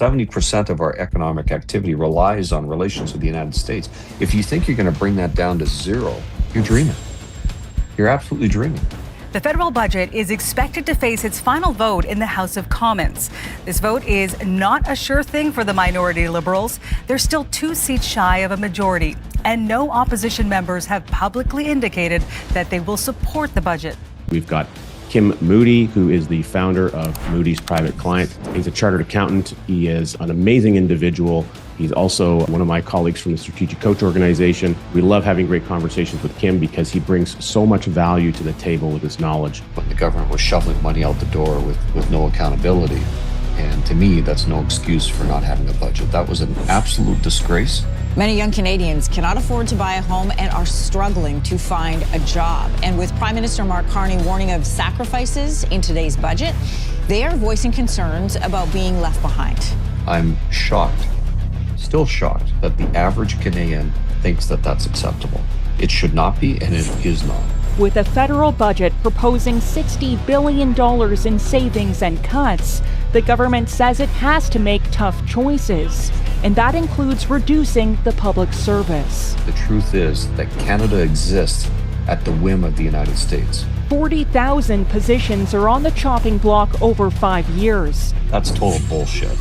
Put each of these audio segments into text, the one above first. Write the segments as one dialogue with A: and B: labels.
A: 70% of our economic activity relies on relations with the United States. If you think you're going to bring that down to zero, you're dreaming. You're absolutely dreaming.
B: The federal budget is expected to face its final vote in the House of Commons. This vote is not a sure thing for the minority Liberals. They're still 2 seats shy of a majority, and no opposition members have publicly indicated that they will support the budget.
C: We've got Kim Moody, who is the founder of Moody's Private Client. He's a chartered accountant. He is an amazing individual. He's also one of my colleagues from the Strategic Coach organization. We love having great conversations with Kim because he brings so much value to the table with his knowledge.
A: When the government was shoveling money out the door with no accountability, and to me, that's no excuse for not having a budget. That was an absolute disgrace.
D: Many young Canadians cannot afford to buy a home and are struggling to find a job. And with Prime Minister Mark Carney warning of sacrifices in today's budget, they are voicing concerns about being left behind.
A: I'm shocked, still shocked, that the average Canadian thinks that that's acceptable. It should not be, and it is not.
E: With a federal budget proposing $60 billion in savings and cuts, the government says it has to make tough choices, and that includes reducing the public service.
A: The truth is that Canada exists at the whim of the United States.
E: 40,000 positions are on the chopping block over 5 years.
A: That's total bullshit.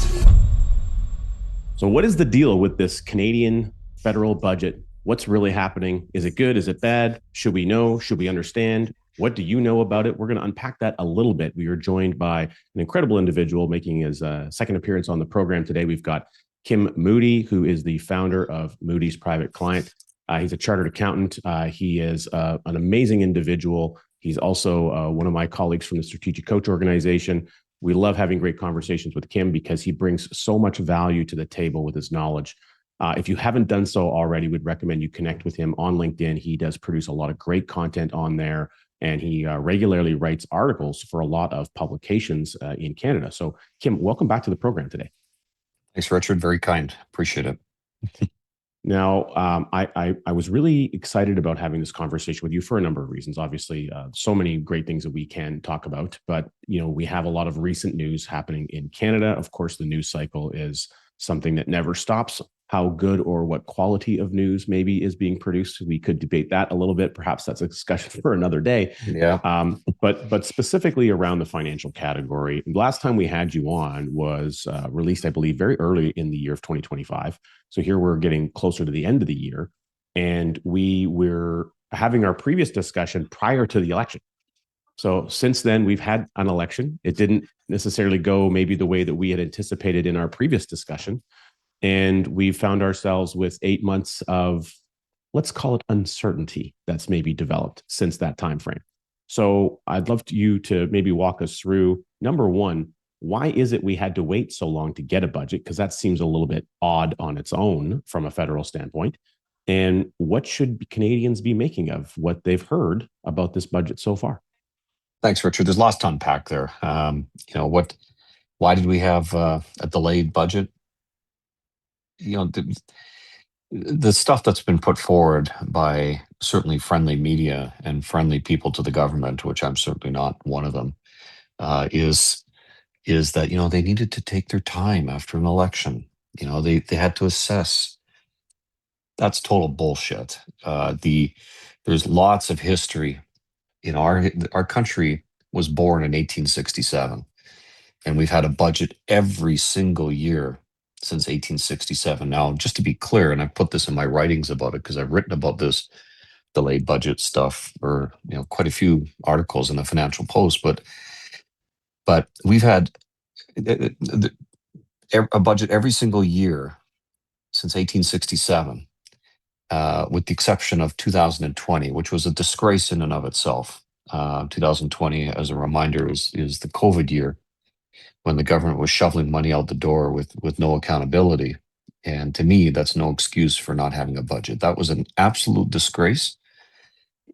C: So what is the deal with this Canadian federal budget? What's really happening? Is it good? Is it bad? Should we know? Should we understand? What do you know about it? We're going to unpack that a little bit. We are joined by an incredible individual making his second appearance on the program today. We've got Kim Moody, who is the founder of Moody's Private Client. He's a chartered accountant. He is an amazing individual. He's also one of my colleagues from the Strategic Coach organization. We love having great conversations with Kim because he brings so much value to the table with his knowledge. If you haven't done so already, we'd recommend you connect with him on LinkedIn. He does produce a lot of great content on there, and he regularly writes articles for a lot of publications in Canada. So, Kim, welcome back to the program today.
A: Thanks, Richard. Very kind. Appreciate it.
C: Now, I was really excited about having this conversation with you for a number of reasons. Obviously, so many great things that we can talk about, but we have a lot of recent news happening in Canada. Of course, the news cycle is something that never stops. How good or what quality of news maybe is being produced, we could debate that a little bit. Perhaps that's a discussion for another day.
A: Yeah.
C: But specifically around the financial category, last time we had you on was released, I believe, very early in the year of 2025. So here we're getting closer to the end of the year, and we were having our previous discussion prior to the election. So since then, we've had an election. It didn't necessarily go maybe the way that we had anticipated in our previous discussion. And we found ourselves with 8 months of, let's call it uncertainty that's maybe developed since that time frame. So I'd love you to maybe walk us through, number one, why is it we had to wait so long to get a budget? Because that seems a little bit odd on its own from a federal standpoint. And what should Canadians be making of what they've heard about this budget so far?
A: Thanks, Richard. There's lots to unpack there. Why did we have a delayed budget? The stuff that's been put forward by certainly friendly media and friendly people to the government, which I'm certainly not one of them, is that they needed to take their time after an election. They had to assess. That's total bullshit. There's lots of history. Our country was born in 1867, and we've had a budget every single year since 1867. Now, just to be clear, and I put this in my writings about it because I've written about this delayed budget stuff, or quite a few articles in the Financial Post, but we've had a budget every single year since 1867, with the exception of 2020, which was a disgrace in and of itself. 2020, as a reminder, is the COVID year, when the government was shoveling money out the door with no accountability. And to me, that's no excuse for not having a budget. That was an absolute disgrace.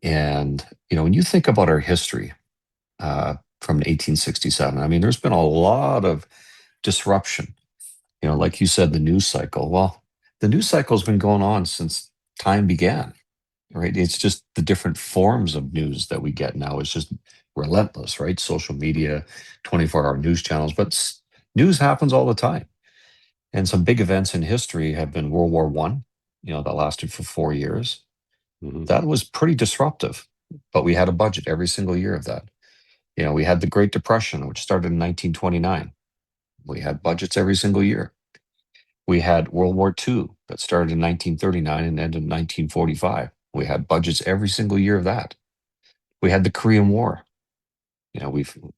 A: And, when you think about our history from 1867, I mean, there's been a lot of disruption. Like you said, the news cycle. Well, the news cycle has been going on since time began, right? It's just the different forms of news that we get now is just relentless, right? Social media, 24-hour news channels, but news happens all the time. And some big events in history have been World War One, that lasted for 4 years.
C: Mhm.
A: That was pretty disruptive, but we had a budget every single year of that. We had the Great Depression, which started in 1929. We had budgets every single year. We had World War II that started in 1939 and ended in 1945. We had budgets every single year of that. We had the Korean War.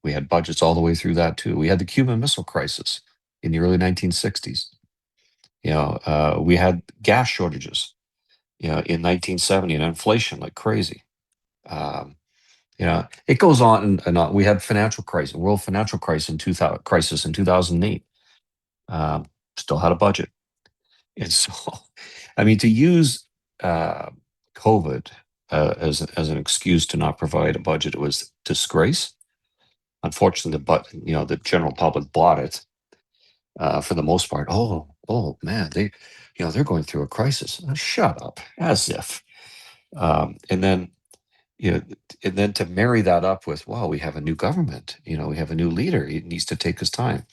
A: We had budgets all the way through that too. We had the Cuban Missile Crisis in the early 1960s. We had gas shortages, in 1970, and inflation like crazy. Um, it goes on and on. We had financial crisis, world financial crisis in 2008. Um, Still had a budget. And so, I mean, to use uh, COVID as an excuse to not provide a budget, it was disgrace. Unfortunately, the general public bought it for the most part. Oh man, they're going through a crisis. Shut up, as if. And then you know, and then to marry that up with, wow, we have a new government. We have a new leader. He needs to take his time.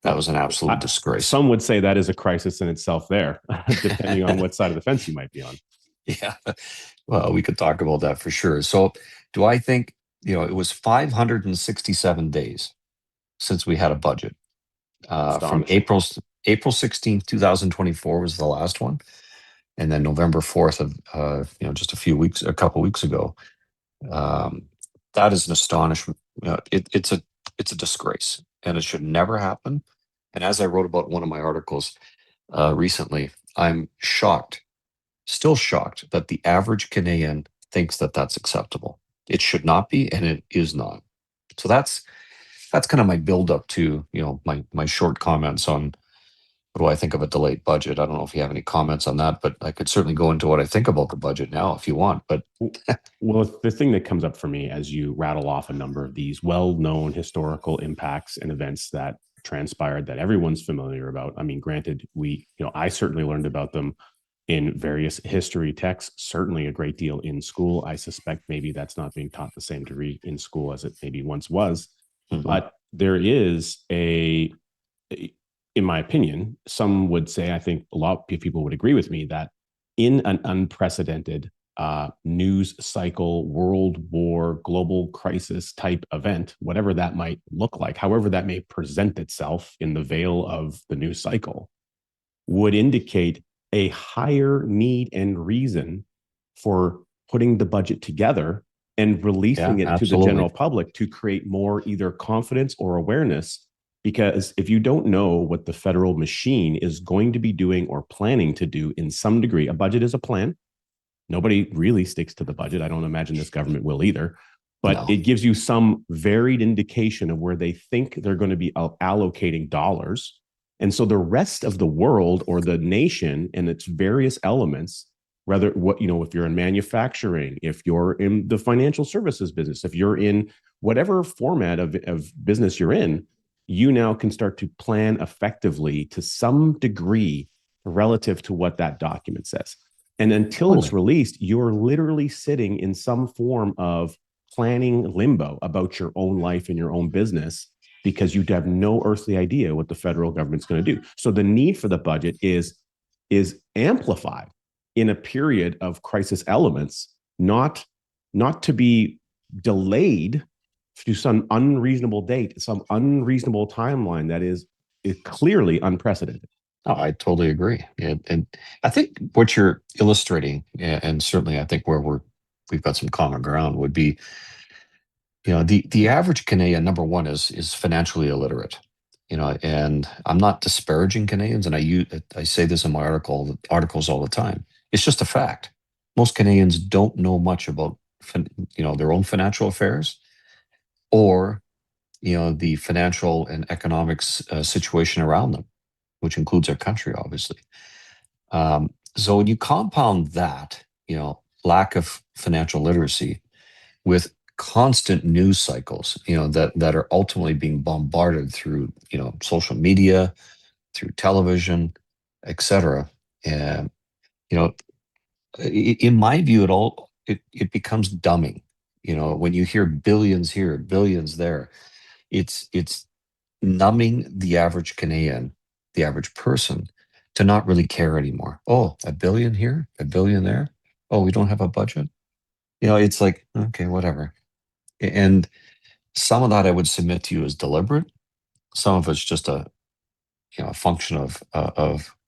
A: That was an absolute disgrace.
C: Some would say that is a crisis in itself there, depending on what side of the fence you might be on.
A: Yeah. Well, we could talk about that for sure. So do I think, it was 567 days since we had a budget. From
C: Astonishing.
A: April 16th, 2024 was the last one. And then November 4th of, just a couple weeks ago. That is an astonishment. It's a disgrace, and it should never happen. And as I wrote about in one of my articles recently, I'm still shocked that the average Canadian thinks that that's acceptable. It should not be, and it is not. So that's kind of my build up to, my short comments on what do I think of a delayed budget. I don't know if you have any comments on that, but I could certainly go into what I think about the budget now if you want. But
C: well, the thing that comes up for me as you rattle off a number of these well-known historical impacts and events that transpired that everyone's familiar about. I mean, granted, I certainly learned about them in various history texts, certainly a great deal in school. I suspect maybe that's not being taught the same degree in school as it maybe once was. But there is in my opinion, some would say, I think a lot of people would agree with me, that in an unprecedented news cycle, world war, global crisis type event, whatever that might look like, however that may present itself in the veil of the news cycle, would indicate a higher need and reason for putting the budget together and releasing it to the general public to create more either confidence or awareness. Because if you don't know what the federal machine is going to be doing or planning to do in some degree, a budget is a plan. Nobody really sticks to the budget. I don't imagine this government will either. But it gives you some varied indication of where they think they're going to be allocating dollars. And so the rest of the world or the nation and its various elements, whether if you're in manufacturing, if you're in the financial services business, if you're in whatever format of business you're in, you now can start to plan effectively to some degree relative to what that document says. And until it's released, you're literally sitting in some form of planning limbo about your own life and your own business, because you have no earthly idea what the federal government's going to do. So the need for the budget is amplified in a period of crisis elements, not to be delayed to some unreasonable date, some unreasonable timeline that is clearly unprecedented.
A: Oh, I totally agree. And I think what you're illustrating, and certainly I think where we've got some common ground, would be, the average Canadian, number one, is financially illiterate. And I'm not disparaging Canadians, and I say this in my articles all the time. It's just a fact. Most Canadians don't know much about their own financial affairs, or the financial and economics situation around them, which includes our country, obviously. So when you compound that, lack of financial literacy with constant news cycles, that are ultimately being bombarded through, social media, through television, etc. And, in my view, it becomes dumbing. When you hear billions here, billions there, it's numbing the average Canadian, the average person, to not really care anymore. Oh, a billion here, a billion there. Oh, we don't have a budget. It's like, okay, whatever. And some of that I would submit to you is deliberate. Some of it's just a function of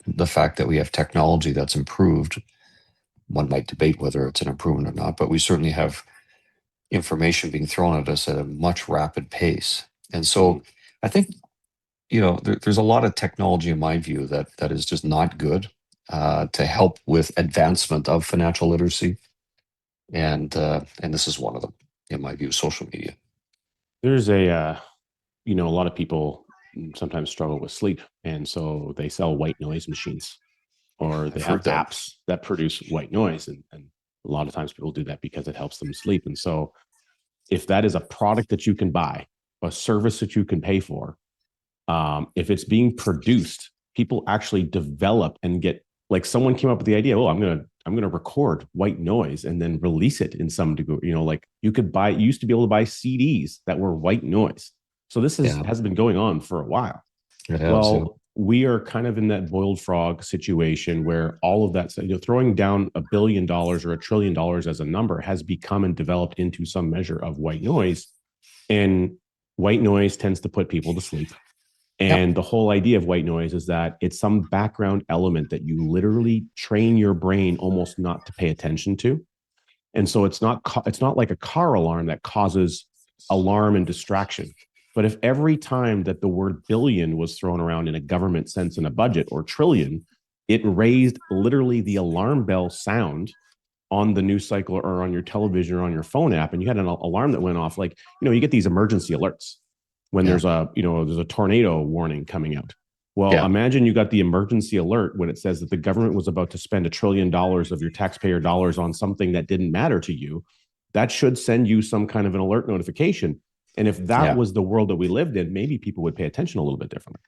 A: the fact that we have technology that's improved. One might debate whether it's an improvement or not, but we certainly have information being thrown at us at a much rapid pace. And so I think, there's a lot of technology in my view that is just not good to help with advancement of financial literacy. And this is one of them, in my view, social media.
C: There's a lot of people sometimes struggle with sleep, and so they sell white noise machines, or they
A: I've
C: have
A: heard that.
C: apps that produce white noise, and a lot of times people do that because it helps them sleep. And so if that is a product that you can buy, a service that you can pay for, if it's being produced, people actually develop and get, like, someone came up with the idea, oh, I'm gonna record white noise and then release it in some degree. Like, you used to be able to buy CDs that were white noise. So this has been going on for a while.
A: It has,
C: Well, we are kind of in that boiled frog situation where all of that, throwing down $1 billion or $1 trillion as a number has become and developed into some measure of white noise. And white noise tends to put people to sleep. And the whole idea of white noise is that it's some background element that you literally train your brain almost not to pay attention to. And so it's not like a car alarm that causes alarm and distraction. But if every time that the word billion was thrown around in a government sense in a budget, or trillion, it raised literally the alarm bell sound on the news cycle or on your television or on your phone app, and you had an alarm that went off. Like, you get these emergency alerts when there's a tornado warning coming out. Well, imagine you got the emergency alert when it says that the government was about to spend $1 trillion of your taxpayer dollars on something that didn't matter to you. That should send you some kind of an alert notification. And if that was the world that we lived in, maybe people would pay attention a little bit differently.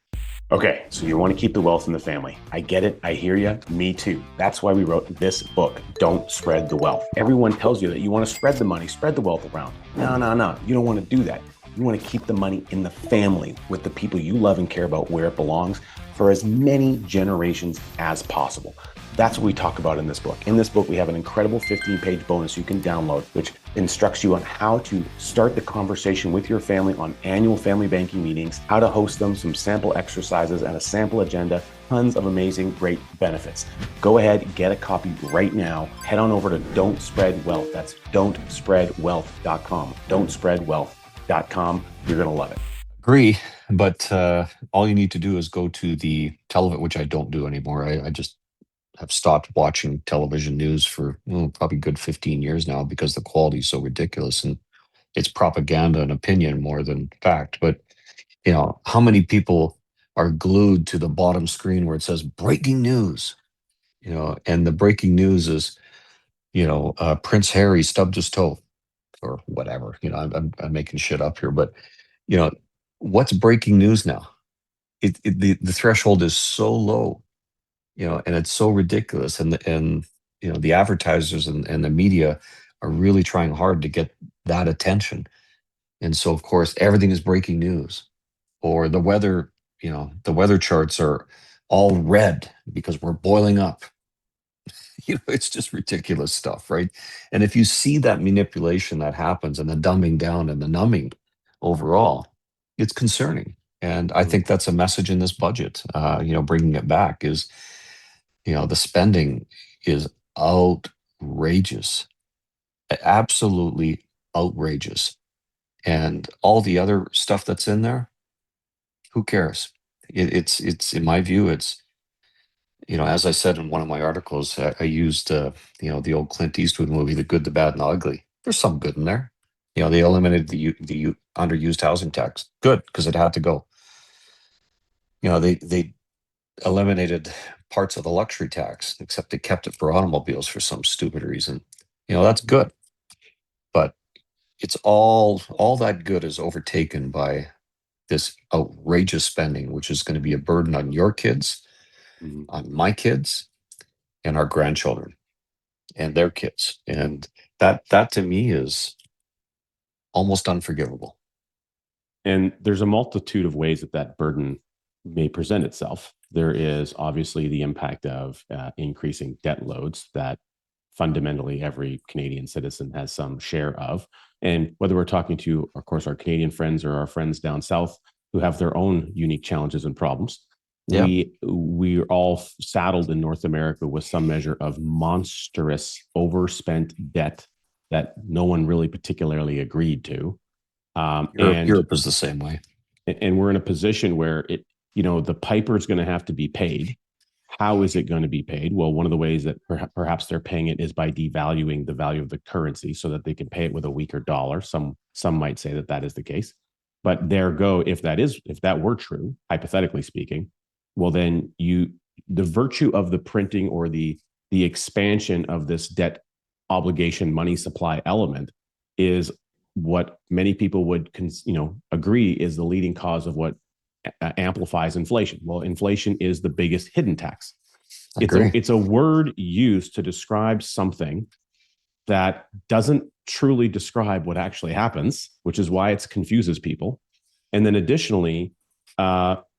C: Okay, so you want to keep the wealth in the family. I get it. I hear you. Me too. That's why we wrote this book, Don't Spread the Wealth. Everyone tells you that you want to spread the money, spread the wealth around. No. You don't want to do that. You want to keep the money in the family with the people you love and care about, where it belongs, for as many generations as possible. That's what we talk about in this book. In this book, we have an incredible 15-page bonus you can download, which instructs you on how to start the conversation with your family on annual family banking meetings, how to host them, some sample exercises, and a sample agenda. Tons of amazing, great benefits. Go ahead, get a copy right now. Head on over to Don't Spread Wealth. That's don'tspreadwealth.com. Don'tspreadwealth.com. You're going to love it.
A: Agree, but all you need to do is go to the television, which I don't do anymore. I just have stopped watching television news for probably good 15 years now, because the quality is so ridiculous, and it's propaganda and opinion more than fact. But how many people are glued to the bottom screen where it says breaking news, and the breaking news is, Prince Harry stubbed his toe or whatever. I'm making shit up here, but what's breaking news now? The threshold is so low, and it's so ridiculous, and the advertisers and the media are really trying hard to get that attention. And so, of course, everything is breaking news. Or the weather, the weather charts are all red because we're boiling up. It's just ridiculous stuff, right? And if you see that manipulation that happens, and the dumbing down and the numbing overall, it's concerning. And I think that's a message in this budget. Bringing it back is, the spending is outrageous, absolutely outrageous. And all the other stuff that's in there, who cares? It's in my view, it's, as I said in one of my articles, I used, the old Clint Eastwood movie, The Good, the Bad, and the Ugly. There's some good in there. They eliminated the underused housing tax. Good, because it had to go. They eliminated parts of the luxury tax, except they kept it for automobiles for some stupid reason. That's good. But it's all that good is overtaken by this outrageous spending, which is going to be a burden on your kids, on my kids, and our grandchildren, and their kids. And that to me is almost unforgivable.
C: And there's a multitude of ways that burden may present itself. There is obviously the impact of increasing debt loads that fundamentally every Canadian citizen has some share of. And whether we're talking to, of course, our Canadian friends or our friends down south who have their own unique challenges and problems,
A: Yeah.
C: we're all saddled in North America with some measure of monstrous overspent debt that no one really particularly agreed to.
A: Europe is the same way.
C: And we're in a position where the piper is going to have to be paid. How is it going to be paid? Well, one of the ways that perhaps they're paying it is by devaluing the value of the currency so that they can pay it with a weaker dollar. Some might say that is the case, but if that were true, hypothetically speaking, well, then the virtue of the printing or the expansion of this debt obligation money supply element is what many people would agree is the leading cause of what amplifies inflation. Well, inflation is the biggest hidden tax. It's a word used to describe something that doesn't truly describe what actually happens, which is why it confuses people. And then additionally,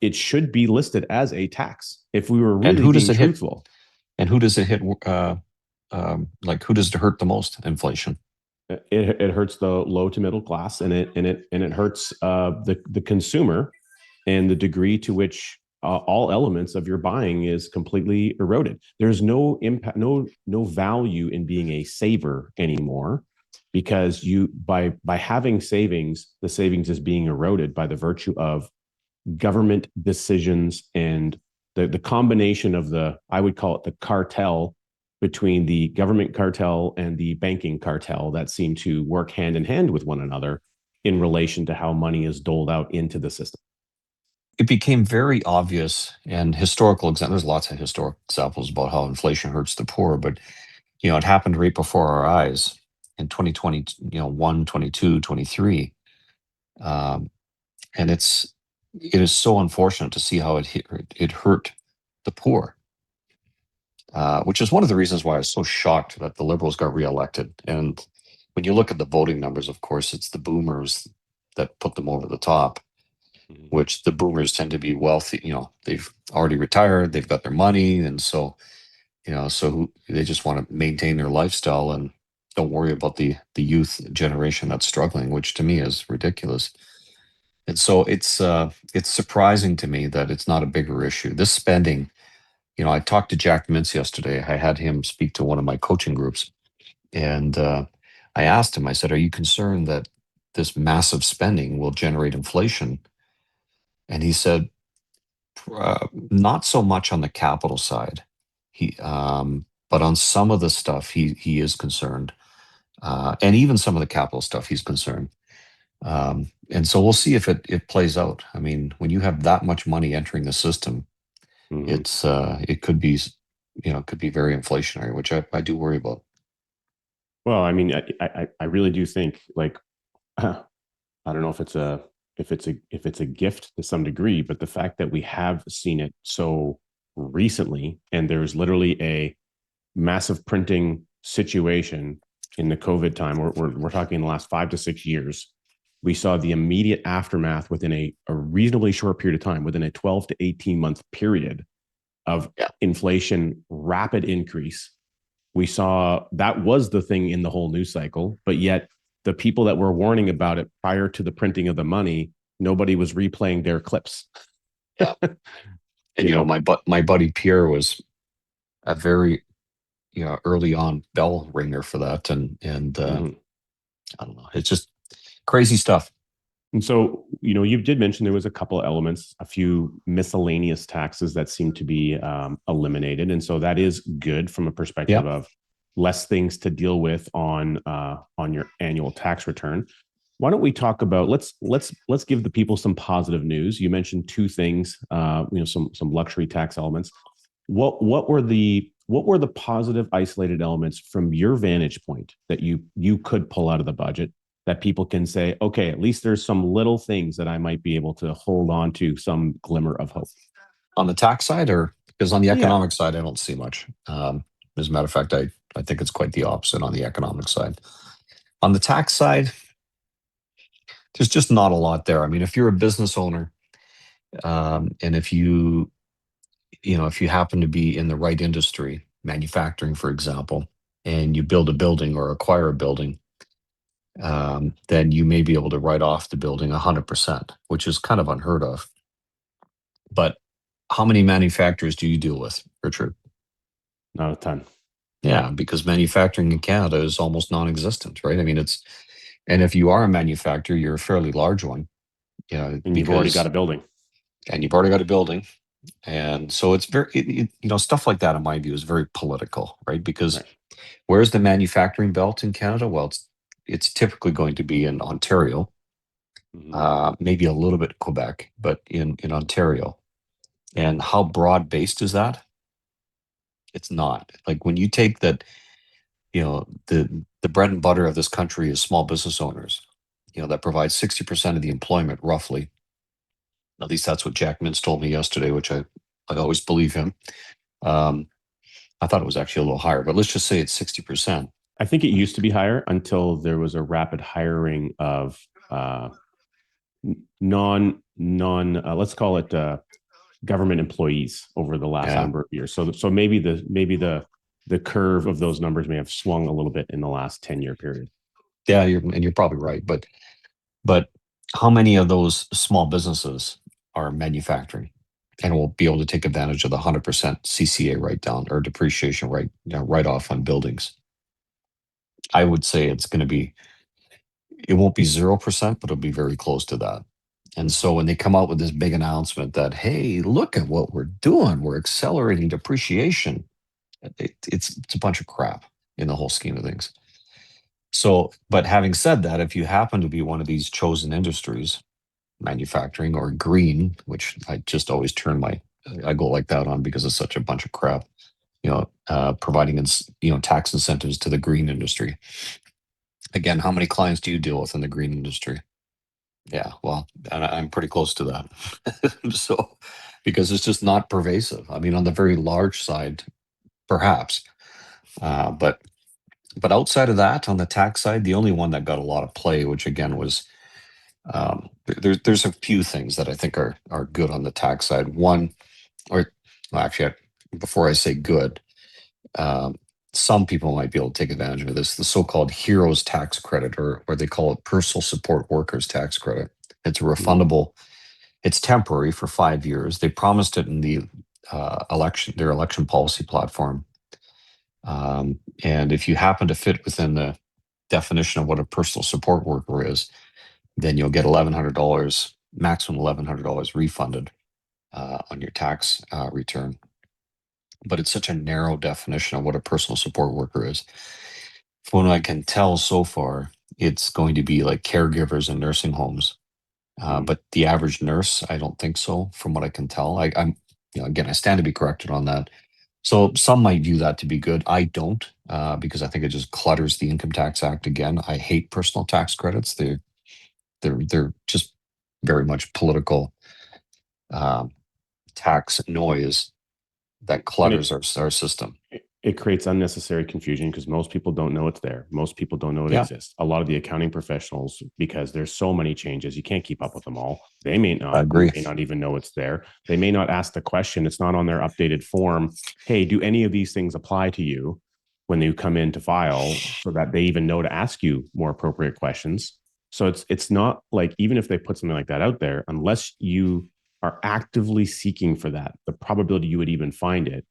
C: it should be listed as a tax if we were really being truthful.
A: And who does it hit? Who does it hurt the most? Inflation.
C: It hurts the low to middle class, and it hurts the consumer, and the degree to which all elements of your buying is completely eroded. There's no impact, no value in being a saver anymore, because by having savings, the savings is being eroded by the virtue of government decisions and the combination of I would call it the cartel between the government cartel and the banking cartel that seem to work hand in hand with one another in relation to how money is doled out into the system.
A: It became very obvious, and there's lots of historical examples about how inflation hurts the poor, but it happened right before our eyes in 2020, 22, 23. And it is so unfortunate to see how it hurt the poor, which is one of the reasons why I was so shocked that the Liberals got reelected. And when you look at the voting numbers, of course, it's the boomers that put them over the top, which the boomers tend to be wealthy. They've already retired, they've got their money. And so they just want to maintain their lifestyle and don't worry about the youth generation that's struggling, which to me is ridiculous. And so it's surprising to me that it's not a bigger issue. This spending, I talked to Jack Mintz yesterday. I had him speak to one of my coaching groups. And I asked him, I said, are you concerned that this massive spending will generate inflation? And he said, not so much on the capital side. But on some of the stuff, he is concerned. And even some of the capital stuff, he's concerned. And so we'll see if it plays out. I mean, when you have that much money entering the system, it could be very inflationary, which I do worry about.
C: Well, I mean, I really do think, like, I don't know if it's a gift to some degree, but the fact that we have seen it so recently, and there's literally a massive printing situation in the COVID time. We're talking in the last 5 to 6 years. We saw the immediate aftermath within a reasonably short period of time, within a 12 to 18 month period of inflation, rapid increase. We saw that was the thing in the whole news cycle, but yet the people that were warning about it prior to the printing of the money, nobody was replaying their clips.
A: Yeah. And my buddy Pierre was a very early on bell ringer for that, and I don't know, it's just crazy stuff.
C: And so, you did mention there was a couple of elements, a few miscellaneous taxes that seem to be eliminated. And so that is good from a perspective of less things to deal with on your annual tax return. Why don't we talk about, let's give the people some positive news. You mentioned two things, some luxury tax elements. What were the positive isolated elements from your vantage point that you could pull out of the budget that people can say, okay, at least there's some little things that I might be able to hold on to some glimmer of hope?
A: On the tax side, or because on the economic side, I don't see much. As a matter of fact, I think it's quite the opposite on the economic side. On the tax side, there's just not a lot there. I mean, if you're a business owner, and if you if you happen to be in the right industry, manufacturing, for example, and you build a building or acquire a building, then you may be able to write off the building 100%, which is kind of unheard of. But how many manufacturers do you deal with, Richard?
C: Not a ton.
A: Yeah, because manufacturing in Canada is almost non-existent, right? I mean, and if you are a manufacturer, you're a fairly large one,
C: And you've already got a building.
A: and you've already got a building. And so it's very, stuff like that, in my view, is very political, right? Because
C: Right.
A: where's the manufacturing belt in Canada? Well, it's typically going to be in Ontario, maybe a little bit Quebec, but in Ontario. And how broad based is that? It's not. Like when you take that, the bread and butter of this country is small business owners, that provides 60% of the employment roughly. At least that's what Jack Mintz told me yesterday, which I always believe him. I thought it was actually a little higher, but let's just say it's 60%.
C: I think it used to be higher until there was a rapid hiring of let's call it government employees over the last number of years. So maybe the curve of those numbers may have swung a little bit in the last 10-year period.
A: Yeah, you're probably right, but how many of those small businesses are manufacturing and will be able to take advantage of the 100% CCA write down or depreciation write off on buildings? I would say it won't be 0%, but it'll be very close to that. And so when they come out with this big announcement that, hey, look at what we're doing, we're accelerating depreciation, it's a bunch of crap in the whole scheme of things. So, but having said that, if you happen to be one of these chosen industries, manufacturing or green, which I just always I go like that on because it's such a bunch of crap, providing, tax incentives to the green industry. Again, how many clients do you deal with in the green industry? Yeah, well, and I'm pretty close to that. So, because it's just not pervasive. I mean, on the very large side, perhaps, but outside of that, on the tax side, the only one that got a lot of play, which again was, there's a few things that I think are good on the tax side. One, or well, actually, before I say good, some people might be able to take advantage of this, the so-called heroes tax credit, or they call it personal support workers tax credit. It's a refundable, it's temporary for 5 years. They promised it in the their election policy platform. And if you happen to fit within the definition of what a personal support worker is, then you'll get $1,100, maximum $1,100 refunded on your tax return. But it's such a narrow definition of what a personal support worker is. From what I can tell so far, it's going to be like caregivers in nursing homes. But the average nurse, I don't think so, from what I can tell. I'm, again, I stand to be corrected on that. So some might view that to be good. I don't, because I think it just clutters the Income Tax Act again. I hate personal tax credits. They're just very much political tax noise that clutters our system.
C: It creates unnecessary confusion because most people don't know it's there. Most people don't know it exists. A lot of the accounting professionals, because there's so many changes, you can't keep up with them all. They may not.
A: Agree.
C: They may not even know it's there. They may not ask the question. It's not on their updated form. Hey, do any of these things apply to you when you come in to file, so that they even know to ask you more appropriate questions? So it's not like, even if they put something like that out there, unless you are actively seeking for that, the probability you would even find it,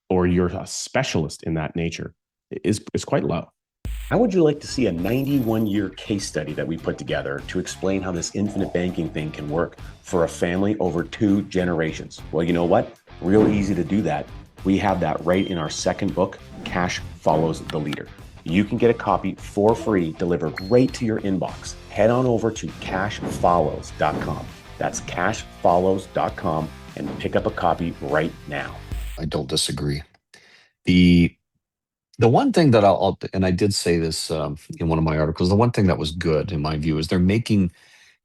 C: or you're a specialist in that nature, is quite low.
F: How would you like to see a 91-year case study that we put together to explain how this infinite banking thing can work for a family over 2 generations? Well, you know what? Real easy to do that. We have that right in our second book, Cash Follows the Leader. You can get a copy for free delivered right to your inbox. Head on over to cashfollows.com. That's cashfollows.com and pick up a copy right now.
A: I don't disagree. The one thing that and I did say this in one of my articles, the one thing that was good in my view is they're making,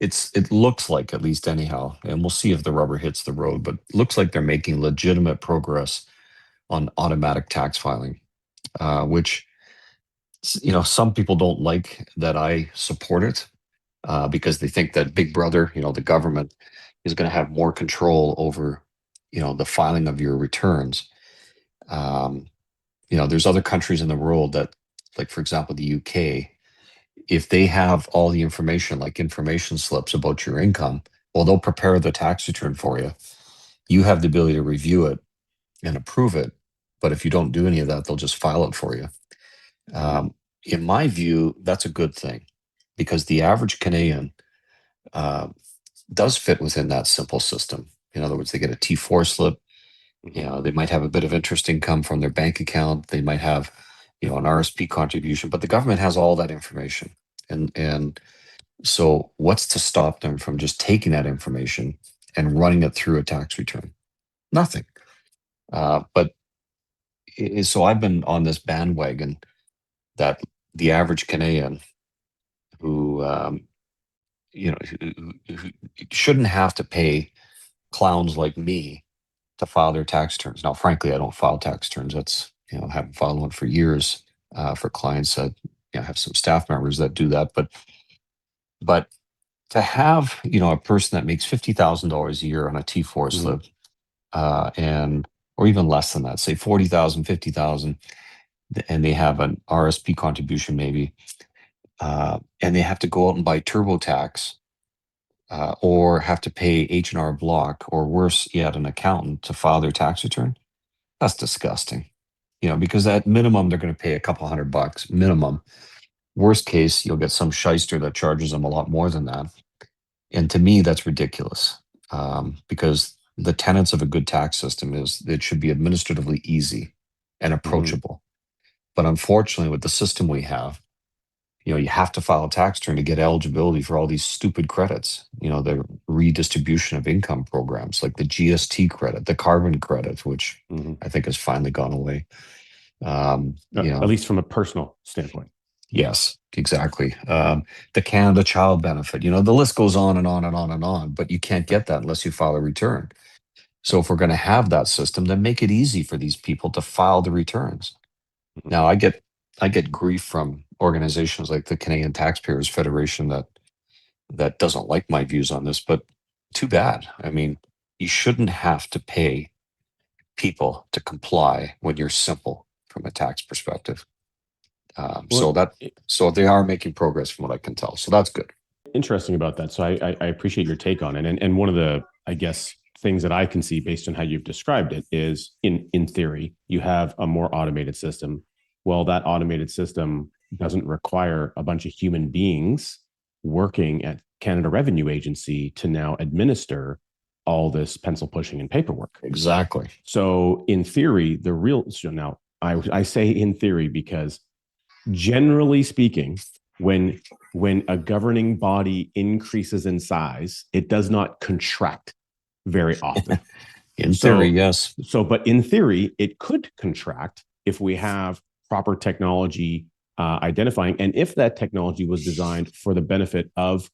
A: it looks like, at least anyhow, and we'll see if the rubber hits the road, but it looks like they're making legitimate progress on automatic tax filing, which, some people don't like that I support it because they think that Big Brother, the government, is going to have more control over the filing of your returns. There's other countries in the world that, like, for example, the UK, if they have all the information, like information slips about your income, well, they'll prepare the tax return for you. You have the ability to review it and approve it. But if you don't do any of that, they'll just file it for you. In my view, that's a good thing, because the average Canadian does fit within that simple system. In other words, they get a T4 slip. They might have a bit of interest income from their bank account. They might have, an RSP contribution, but the government has all that information. And so what's to stop them from just taking that information and running it through a tax return? Nothing. So I've been on this bandwagon that the average Canadian who, who shouldn't have to pay clowns like me to file their tax returns. Now, frankly, I don't file tax returns. That's, I haven't filed one for years for clients that, have some staff members that do that. But to have, a person that makes $50,000 a year on a T4 slip, or even less than that, say 40,000, 50,000, and they have an RSP contribution maybe, and they have to go out and buy TurboTax, or have to pay H&R Block, or worse yet, an accountant to file their tax return. That's disgusting. Because at minimum, they're going to pay a couple $100 minimum. Worst case, you'll get some shyster that charges them a lot more than that. And to me, that's ridiculous, because the tenets of a good tax system is it should be administratively easy and approachable. But unfortunately, with the system we have, you have to file a tax return to get eligibility for all these stupid credits, the redistribution of income programs like the GST credit, the carbon credit, which I think has finally gone away.
C: At least from a personal standpoint.
A: Yes, exactly. The Canada Child Benefit, the list goes on and on and on and on, but you can't get that unless you file a return. So if we're going to have that system, then make it easy for these people to file the returns. Now, I get grief from organizations like the Canadian Taxpayers Federation that doesn't like my views on this, but too bad. I mean, you shouldn't have to pay people to comply when you're simple from a tax perspective. So they are making progress from what I can tell. So that's good.
C: Interesting about that. So I appreciate your take on it. And one of the, I guess, things that I can see based on how you've described it is in theory, you have a more automated system. Well, that automated system doesn't require a bunch of human beings working at Canada Revenue Agency to now administer all this pencil pushing and paperwork.
A: Exactly.
C: So in theory, now I say in theory because generally speaking, when a governing body increases in size, it does not contract very often.
A: In theory, yes.
C: But in theory, it could contract if we have proper technology identifying, and if that technology was designed for the benefit of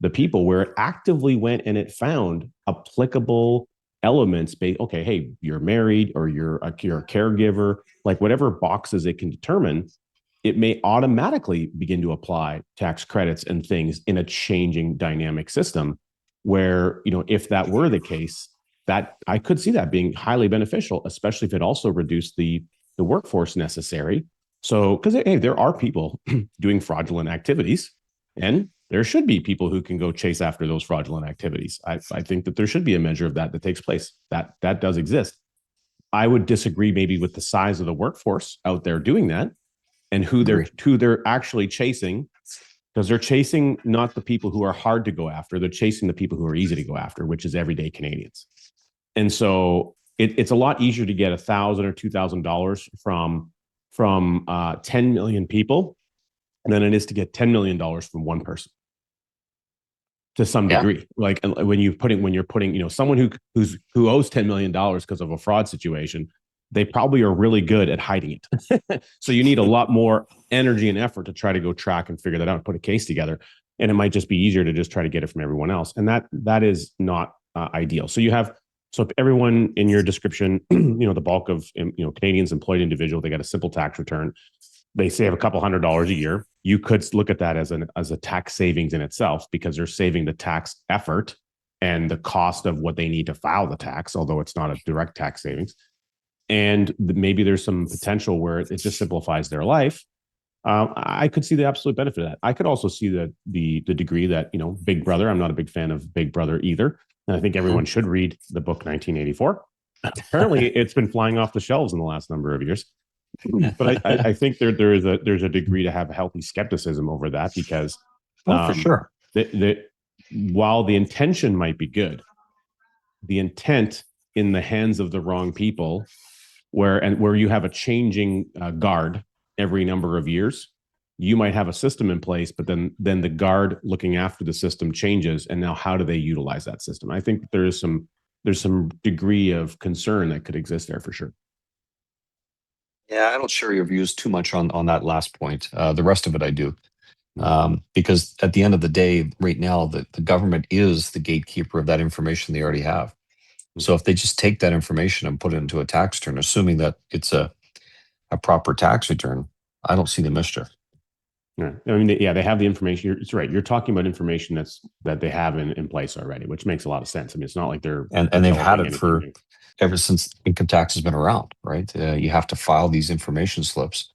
C: the people, where it actively went and it found applicable elements. Okay, hey, you're married or you're a caregiver, like whatever boxes it can determine, it may automatically begin to apply tax credits and things in a changing dynamic system where, if that were the case, that I could see that being highly beneficial, especially if it also reduced the workforce necessary. So, because hey, there are people doing fraudulent activities, and there should be people who can go chase after those fraudulent activities. I think that there should be a measure of that takes place. That does exist. I would disagree maybe with the size of the workforce out there doing that, and who they're actually chasing, because they're chasing not the people who are hard to go after. They're chasing the people who are easy to go after, which is everyday Canadians. And so it's a lot easier to get $1,000 or $2,000 from 10 million people than it is to get $10 million from one person. To some degree, like when you're putting, someone who owes $10 million because of a fraud situation, they probably are really good at hiding it. So you need a lot more energy and effort to try to go track and figure that out and put a case together. And it might just be easier to just try to get it from everyone else. And that is not ideal. So if everyone in your description, the bulk of, Canadians employed individual, they got a simple tax return, they save a couple $100 a year. You could look at that as a tax savings in itself, because they're saving the tax effort and the cost of what they need to file the tax, although it's not a direct tax savings. And maybe there's some potential where it just simplifies their life. I could see the absolute benefit of that. I could also see the degree that, Big Brother. I'm not a big fan of Big Brother either, and I think everyone should read the book 1984. Apparently, it's been flying off the shelves in the last number of years. But I think there's a degree to have a healthy skepticism over that, because
A: for sure.
C: While the intention might be good, the intent in the hands of the wrong people, where you have a changing guard every number of years, you might have a system in place, but then the guard looking after the system changes, and now how do they utilize that system? I think there's some degree of concern that could exist there for sure.
A: Yeah, I don't share your views too much on that last point. The rest of it I do. Because at the end of the day, right now, the government is the gatekeeper of that information they already have. So if they just take that information and put it into a tax return, assuming that it's a proper tax return, I don't see the mischief.
C: Yeah, I mean, they have the information. It's right. You're talking about information that they have in place already, which makes a lot of sense. I mean, it's not like they're
A: they've had it for
C: new.
A: Ever since income tax has been around, right? You have to file these information slips,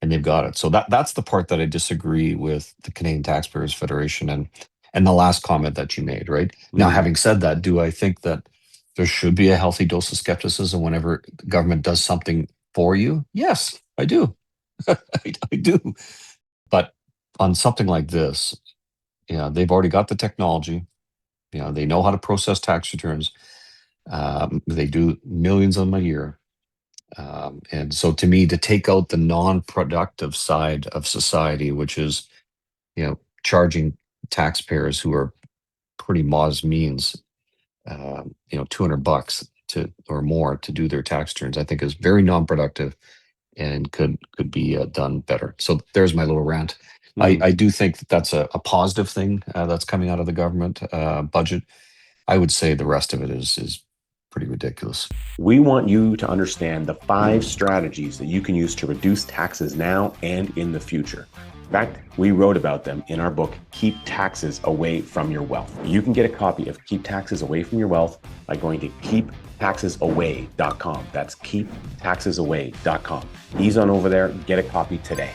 A: and they've got it. So that's the part that I disagree with the Canadian Taxpayers Federation and the last comment that you made, right? Now, having said that, do I think that there should be a healthy dose of skepticism whenever the government does something for you? Yes, I do. I do. But on something like this, they've already got the technology. They know how to process tax returns. They do millions of them a year. And so to me, to take out the non-productive side of society, which is, charging taxpayers who are pretty modest means, $200 or more to do their tax returns, I think is very non-productive and could be done better. So there's my little rant. I do think that's a positive thing that's coming out of the government budget. I would say the rest of it is pretty ridiculous.
F: We want you to understand the 5 strategies that you can use to reduce taxes now and in the future. In fact, we wrote about them in our book, Keep Taxes Away from Your Wealth. You can get a copy of Keep Taxes Away from Your Wealth by going to keeptaxesaway.com. That's keeptaxesaway.com. Ease on over there, get a copy today.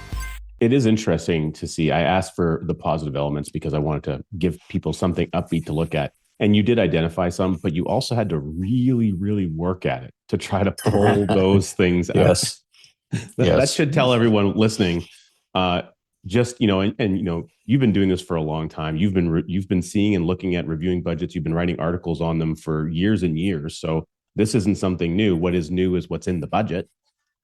C: It is interesting to see. I asked for the positive elements because I wanted to give people something upbeat to look at. And you did identify some, but you also had to really, really work at it to try to pull those things out.
A: Yes.
C: That should tell everyone listening, you've been doing this for a long time. You've been seeing and looking at reviewing budgets. You've been writing articles on them for years and years. So this isn't something new. What is new is what's in the budget.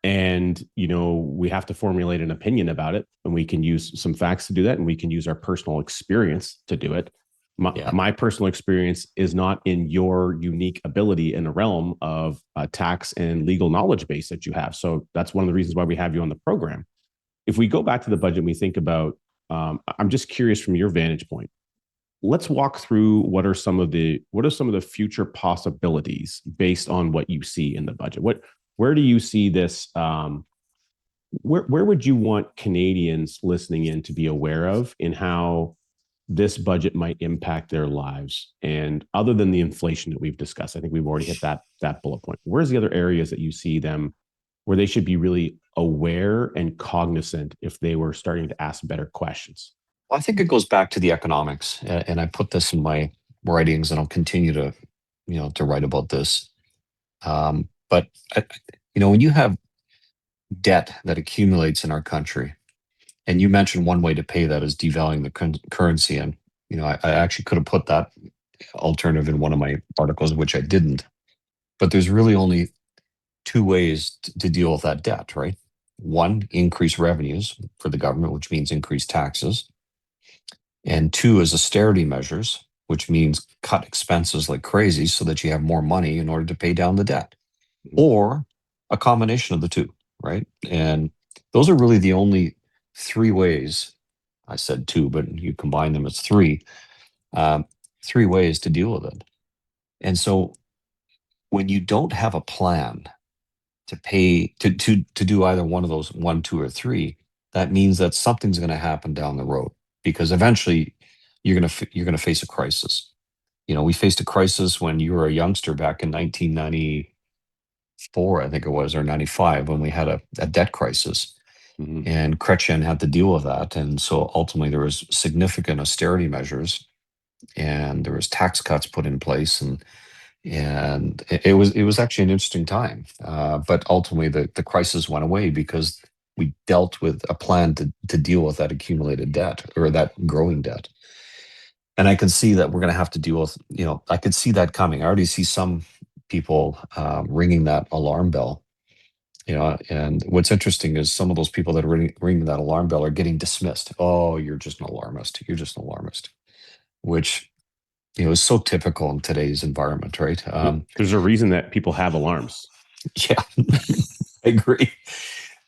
C: And, we have to formulate an opinion about it, and we can use some facts to do that. And we can use our personal experience to do it. My personal experience is not in your unique ability in the realm of tax and legal knowledge base that you have. So that's one of the reasons why we have you on the program. If we go back to the budget and we think about, I'm just curious from your vantage point, let's walk through what are some of the future possibilities based on what you see in the budget. Where do you see this? Where would you want Canadians listening in to be aware of in how this budget might impact their lives? And other than the inflation that we've discussed, I think we've already hit that bullet point. Where's the other areas that you see them where they should be really aware and cognizant if they were starting to ask better questions?
A: Well, I think it goes back to the economics, and I put this in my writings, and I'll continue to write about this. But when you have debt that accumulates in our country, and you mentioned one way to pay that is devaluing the currency. And, I actually could have put that alternative in one of my articles, which I didn't. But there's really only 2 ways to deal with that debt, right? One, increase revenues for the government, which means increase taxes. And 2 is austerity measures, which means cut expenses like crazy so that you have more money in order to pay down the debt. Or a combination of the 2, right? And those are really the only 3 ways. I said 2, but you combine them as 3. 3 ways to deal with it. And so when you don't have a plan to pay to do either one of those 1, 2, or 3, that means that something's going to happen down the road, because eventually you're going to face a crisis. We faced a crisis when you were a youngster back in 1994, I think it was, or 95, when we had a debt crisis.
C: Mhm.
A: And Chrétien had to deal with that. And so ultimately there was significant austerity measures and there was tax cuts put in place. And it was actually an interesting time. But ultimately the crisis went away because we dealt with a plan to deal with that accumulated debt or that growing debt. And I can see that we're going to have to deal with, I could see that coming. I already see some people ringing that alarm bell. And what's interesting is some of those people that are ringing that alarm bell are getting dismissed. Oh, you're just an alarmist. You're just an alarmist, which, is so typical in today's environment, right?
C: There's a reason that people have alarms.
A: Yeah, I agree.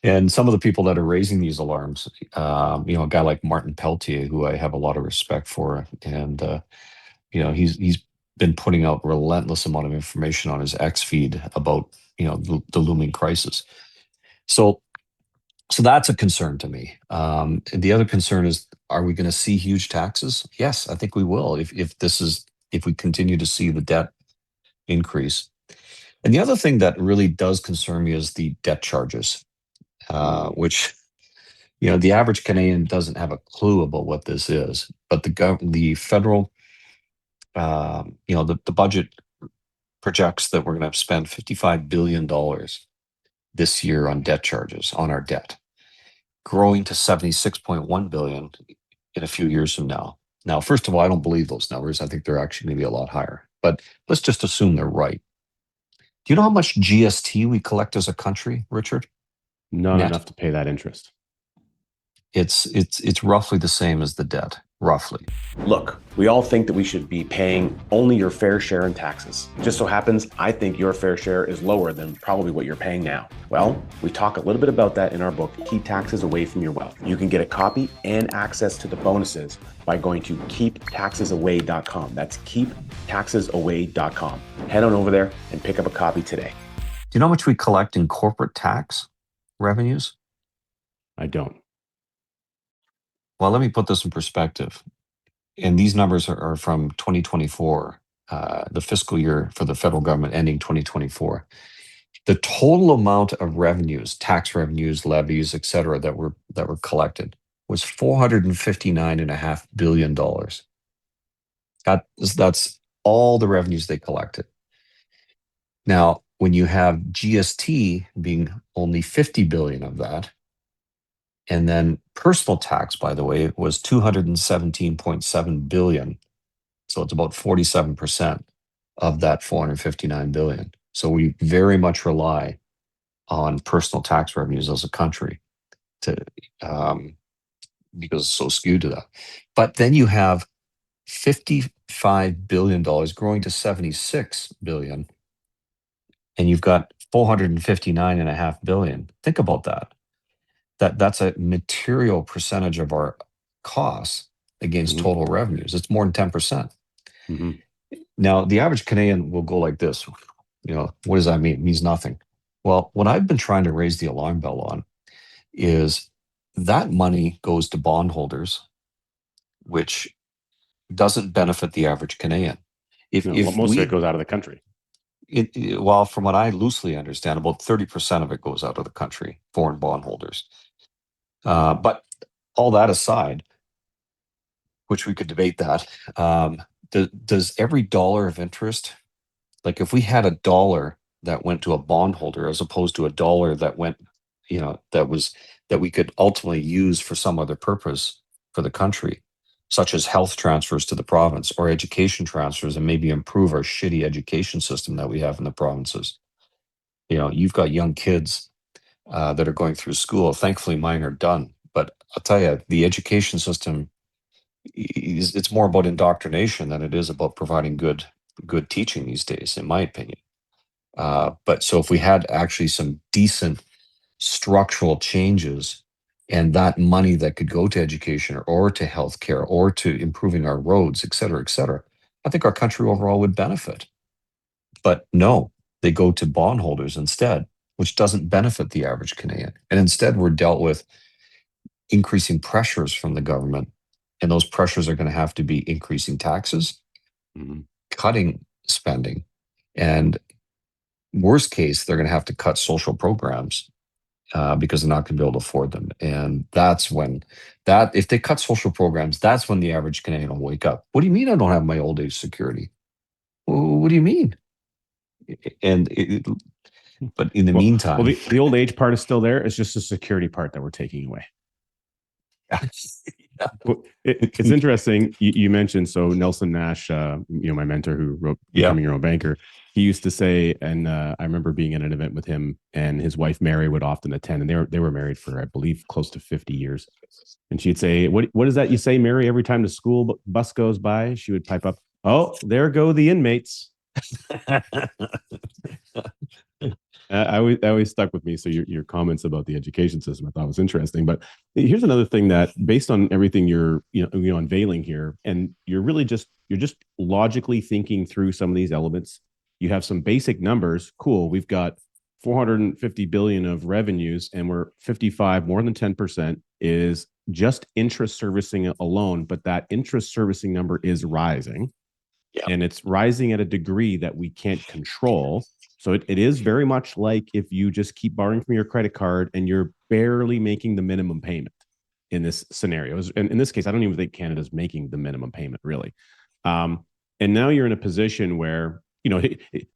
A: And some of the people that are raising these alarms, a guy like Martin Peltier, who I have a lot of respect for, and he's been putting out relentless amount of information on his X feed about the looming crisis. So that's a concern to me. The other concern is, are we going to see huge taxes? Yes, I think we will. If we continue to see the debt increase. And the other thing that really does concern me is the debt charges, which the average Canadian doesn't have a clue about what this is. But the federal, the budget projects that we're going to spend $55 billion this year on debt charges on our debt, growing to 76.1 billion in a few years from now. Now, first of all, I don't believe those numbers. I think they're actually going to be a lot higher. But let's just assume they're right. Do you know how much GST we collect as a country, Richard?
C: Not
A: Net.
C: enough to pay that interest.
A: It's roughly the same as the debt, roughly.
F: Look, we all think that we should be paying only your fair share in taxes. It just so happens, I think your fair share is lower than probably what you're paying now. Well, we talk a little bit about that in our book, Keep Taxes Away from Your Wealth. You can get a copy and access to the bonuses by going to keeptaxesaway.com. That's keeptaxesaway.com. Head on over there and pick up a copy today.
A: Do you know how much we collect in corporate tax revenues?
C: I don't.
A: Well, let me put this in perspective. And these numbers are from 2024, the fiscal year for the federal government ending 2024. The total amount of revenues, tax revenues, levies, et cetera, that were collected was $459.5 billion. That's all the revenues they collected. Now, when you have GST being only 50 billion of that, and then personal tax, by the way, was 217.7 billion. So it's about 47% of that 459 billion. So we very much rely on personal tax revenues as a country to because it's so skewed to that. But then you have $55 billion growing to 76 billion, and you've got 459.5 billion. Think about that. That's a material percentage of our costs against total revenues. It's more than 10%.
C: Mm-hmm.
A: Now, the average Canadian will go like this. What does that mean? It means nothing. Well, what I've been trying to raise the alarm bell on is that money goes to bondholders, which doesn't benefit the average Canadian.
C: Most of it goes out of the country.
A: Well, from what I loosely understand, about 30% of it goes out of the country, foreign bondholders. But all that aside, which we could debate that, does every dollar of interest, like if we had a dollar that went to a bondholder as opposed to a dollar that went, that we could ultimately use for some other purpose for the country, such as health transfers to the province or education transfers, and maybe improve our shitty education system that we have in the provinces. You've got young kids that are going through school. Thankfully, mine are done. But I'll tell you, the education system, it's more about indoctrination than it is about providing good teaching these days, in my opinion. But so if we had actually some decent structural changes, and that money that could go to education or to healthcare or to improving our roads, et cetera, I think our country overall would benefit. But no, they go to bondholders instead, which doesn't benefit the average Canadian. And instead, we're dealt with increasing pressures from the government. And those pressures are going to have to be increasing taxes, cutting spending, and worst case, they're going to have to cut social programs because they're not going to be able to afford them. And that's when if they cut social programs, that's when the average Canadian will wake up. What do you mean I don't have my old age security? What do you mean? And but in the meantime,
C: the old age part is still there. It's just the security part that we're taking away.
A: yeah.
C: It's interesting. You mentioned, so Nelson Nash, my mentor who wrote Becoming Your Own Banker, he used to say, and I remember being at an event with him, and his wife Mary would often attend, and they were married for, I believe, close to 50 years. And she'd say, "What is that you say, Mary? Every time the school bus goes by," she would pipe up, "Oh, there go the inmates." I always stuck with me. So your comments about the education system, I thought was interesting. But here's another thing that, based on everything you're unveiling here, and you're just logically thinking through some of these elements. You have some basic numbers. Cool. We've got 450 billion of revenues, and we're 55, more than 10% is just interest servicing alone. But that interest servicing number is rising. Yeah. And it's rising at a degree that we can't control. So it is very much like if you just keep borrowing from your credit card and you're barely making the minimum payment in this scenario. And in this case, I don't even think Canada's making the minimum payment, really. And now you're in a position where,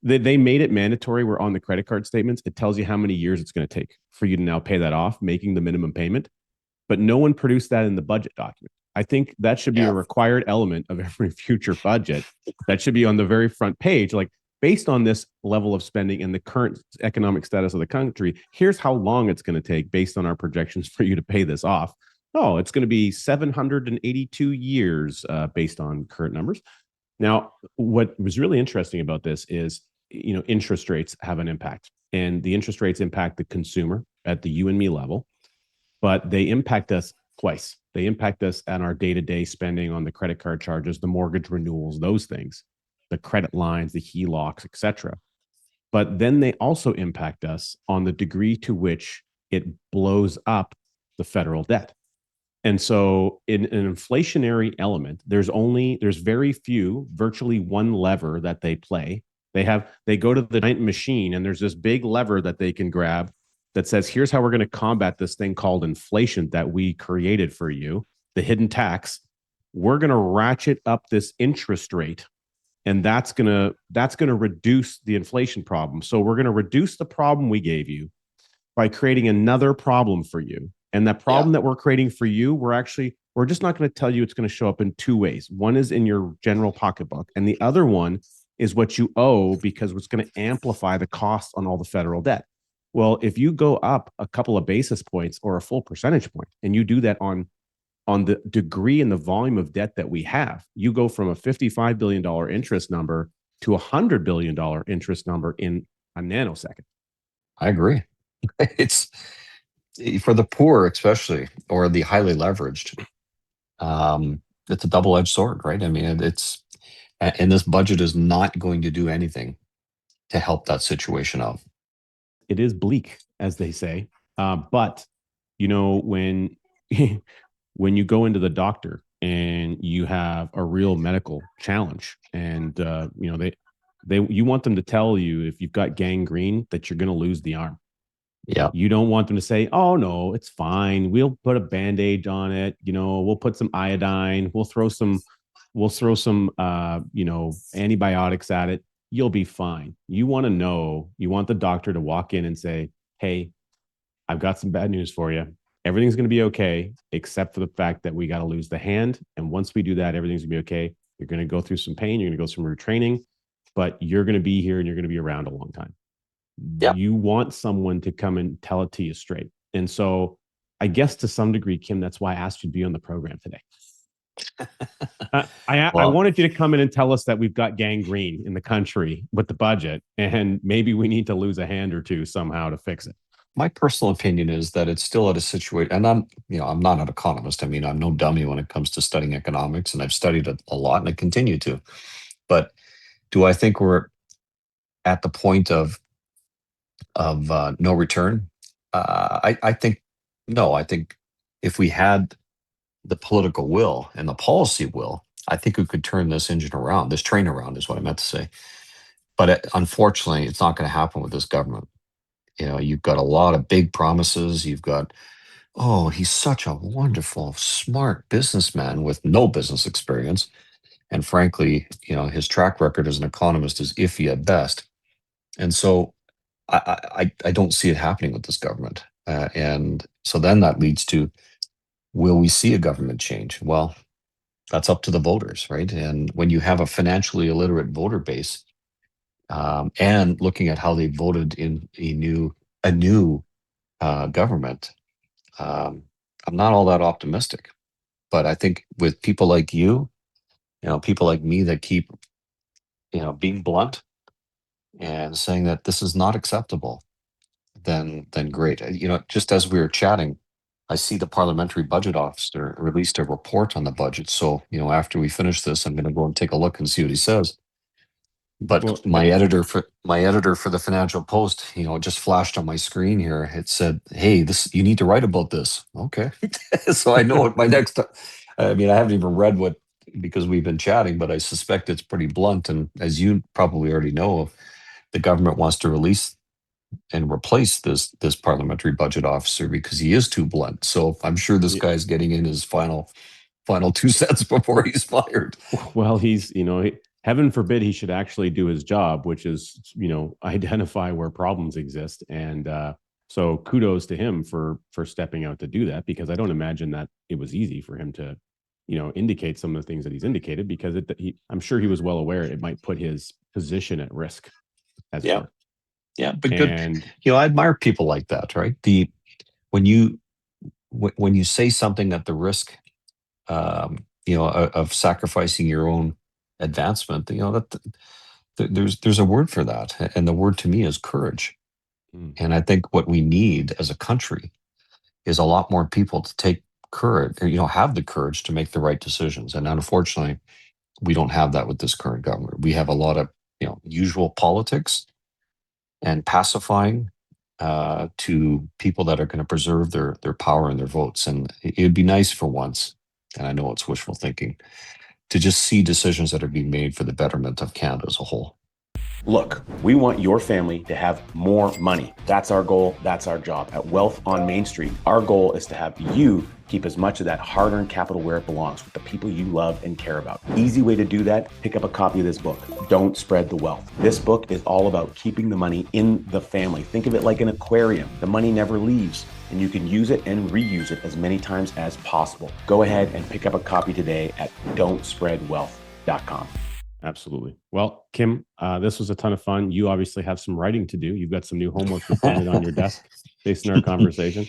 C: they made it mandatory where on the credit card statements, it tells you how many years it's going to take for you to now pay that off, making the minimum payment. But no one produced that in the budget document. I think that should be a required element of every future budget. That should be on the very front page. Like, based on this level of spending and the current economic status of the country, here's how long it's going to take based on our projections for you to pay this off. Oh, it's going to be 782 years based on current numbers. Now, what was really interesting about this is, interest rates have an impact, and the interest rates impact the consumer at the you and me level, but they impact us twice. They impact us on our day-to-day spending on the credit card charges, the mortgage renewals, those things, the credit lines, the HELOCs, etc. But then they also impact us on the degree to which it blows up the federal debt. And so in an inflationary element, there's very few, virtually one lever that they play. They go to the giant machine, and there's this big lever that they can grab that says, here's how we're going to combat this thing called inflation that we created for you, the hidden tax. We're going to ratchet up this interest rate, and that's going to reduce the inflation problem. So we're going to reduce the problem we gave you by creating another problem for you. And that problem that we're creating for you, we're just not going to tell you it's going to show up in two ways. One is in your general pocketbook, and the other one is what you owe, because it's going to amplify the cost on all the federal debt. Well, if you go up a couple of basis points or a full percentage point, and you do that on the degree and the volume of debt that we have, you go from a $55 billion interest number to a $100 billion interest number in a nanosecond.
A: I agree. It's for the poor, especially, or the highly leveraged. It's a double-edged sword, right? I mean, and this budget is not going to do anything to help that situation out.
C: It is bleak, as they say. But when when you go into the doctor and you have a real medical challenge, and you want them to tell you, if you've got gangrene, that you're going to lose the arm.
A: Yeah.
C: You don't want them to say, "Oh no, it's fine. We'll put a Band-Aid on it. We'll put some iodine. We'll throw some antibiotics at it. You'll be fine." You want the doctor to walk in and say, "Hey, I've got some bad news for you. Everything's going to be okay, except for the fact that we got to lose the hand. And once we do that, everything's going to be okay. You're going to go through some pain. You're going to go through some retraining, but you're going to be here and you're going to be around a long time." Yeah. You want someone to come and tell it to you straight. And so I guess to some degree, Kim, that's why I asked you to be on the program today. I wanted you to come in and tell us that we've got gangrene in the country with the budget, and maybe we need to lose a hand or two somehow to fix it.
A: My personal opinion is that it's still at a situation, and I'm not an economist. I mean, I'm no dummy when it comes to studying economics, and I've studied it a lot, and I continue to. But do I think we're at the point of no return? I think no. I think if we had the political will and the policy will, I think we could turn this engine around, this train around is what I meant to say. But unfortunately, it's not going to happen with this government. You've got a lot of big promises. You've got, oh, he's such a wonderful, smart businessman with no business experience. And frankly, his track record as an economist is iffy at best. And so I don't see it happening with this government. And so then that leads to, will we see a government change? Well, that's up to the voters, right? And when you have a financially illiterate voter base, and looking at how they voted in a new government, I'm not all that optimistic. But I think with people like you, people like me that keep, being blunt and saying that this is not acceptable, then great. Just as we were chatting, I see the parliamentary budget officer released a report on the budget. So, after we finish this, I'm going to go and take a look and see what he says. But
C: Well,
A: my editor for the Financial Post, it just flashed on my screen here. It said, "Hey, you need to write about this." Okay, so I know what my next. I mean, I haven't even read what, because we've been chatting, but I suspect it's pretty blunt. And as you probably already know, the government wants to release and replace this parliamentary budget officer because he is too blunt. So I'm sure this guy's getting in his final 2 cents before he's fired.
C: well, he's, heaven forbid he should actually do his job, which is, identify where problems exist. And so kudos to him for stepping out to do that, because I don't imagine that it was easy for him to, indicate some of the things that he's indicated, because I'm sure he was well aware it might put his position at risk.
A: Yeah, but good. I admire people like that, right? When you say something at the risk, of sacrificing your own advancement, there's a word for that, and the word to me is courage. And I think what we need as a country is a lot more people to take courage, or, have the courage to make the right decisions. And unfortunately, we don't have that with this current government. We have a lot of usual politics and pacifying to people that are going to preserve their power and their votes. And it'd be nice for once, and I know it's wishful thinking, to just see decisions that are being made for the betterment of Canada as a whole.
F: Look, we want your family to have more money. That's our goal. That's our job. At Wealth on Main Street, our goal is to have you keep as much of that hard-earned capital where it belongs, with the people you love and care about. Easy way to do that, pick up a copy of this book, Don't Spread the Wealth. This book is all about keeping the money in the family. Think of it like an aquarium. The money never leaves, and you can use it and reuse it as many times as possible. Go ahead and pick up a copy today at don'tspreadwealth.com.
C: Absolutely. Well, Kim, this was a ton of fun. You obviously have some writing to do. You've got some new homework that's landed on your desk based on our conversation.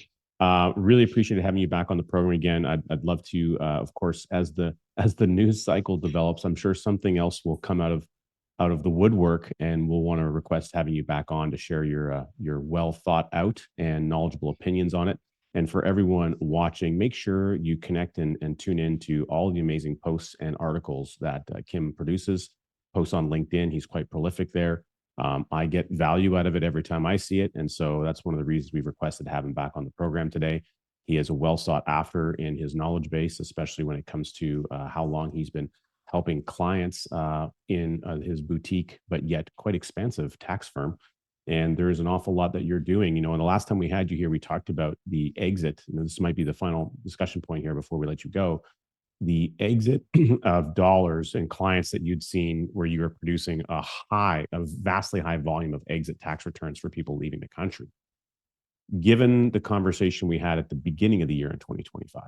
C: Really appreciate having you back on the program again. I'd love to, of course, as the news cycle develops, I'm sure something else will come out of the woodwork, and we'll want to request having you back on to share your well thought out and knowledgeable opinions on it. And for everyone watching, make sure you connect and tune in to all the amazing posts and articles that Kim produces, posts on LinkedIn. He's quite prolific there. I get value out of it every time I see it. And so that's one of the reasons we've requested to have him back on the program today. He is a well sought after in his knowledge base, especially when it comes to how long he's been helping clients in his boutique, but yet quite expansive tax firm. And there's an awful lot that you're doing. And the last time we had you here, we talked about the exit. This might be the final discussion point here before we let you go. The exit of dollars and clients that you'd seen, where you were producing a vastly high volume of exit tax returns for people leaving the country. Given the conversation we had at the beginning of the year in 2025,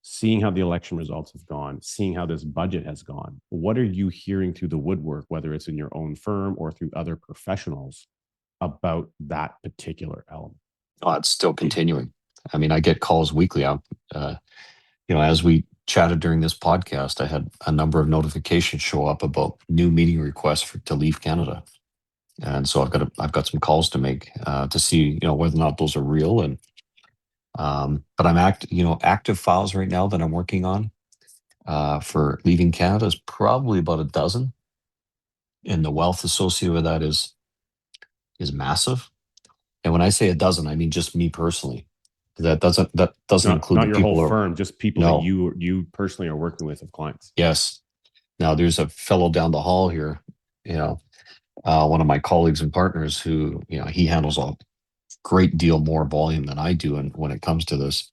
C: seeing how the election results have gone, seeing how this budget has gone, what are you hearing through the woodwork, whether it's in your own firm or through other professionals, about that particular element?
A: Oh, it's still continuing. I mean, I get calls weekly. As we chatted during this podcast, I had a number of notifications show up about new meeting requests to leave Canada, and so I've got some calls to make to see whether or not those are real. And but I'm active files right now that I'm working on for leaving Canada is probably about a dozen, and the wealth associated with that is massive. And when I say a dozen, I mean just me personally. That doesn't include
C: not
A: the
C: your
A: people
C: whole firm, just people
A: No.
C: that you personally are working with of clients.
A: Yes. Now, there's a fellow down the hall here, one of my colleagues and partners who, he handles a great deal more volume than I do, and when it comes to this,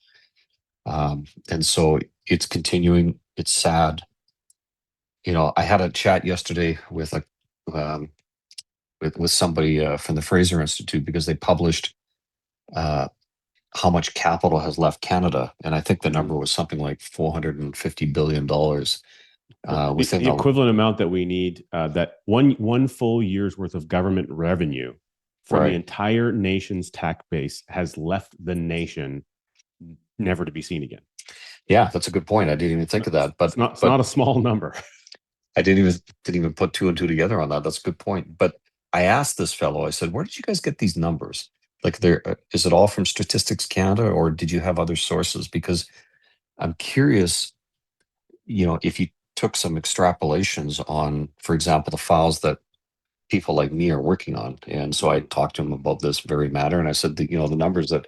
A: and so it's continuing. It's sad. I had a chat yesterday with um, with somebody from the Fraser Institute, because they published uh, how much capital has left Canada, and I think the number was something like $450 billion within
C: The equivalent amount that we need, that one full year's worth of government revenue from the
A: Right.
C: entire nation's tax base has left the nation, never to be seen again.
A: Yeah, that's a good point. I didn't even think of that, but
C: It's not a small number.
A: I didn't even put two and two together on that. That's a good point. But I asked this fellow, I said, where did you guys get these numbers? Like, is it all from Statistics Canada, or did you have other sources? Because I'm curious, if you took some extrapolations on, for example, the files that people like me are working on. And so I talked to him about this very matter. And I said that, the numbers that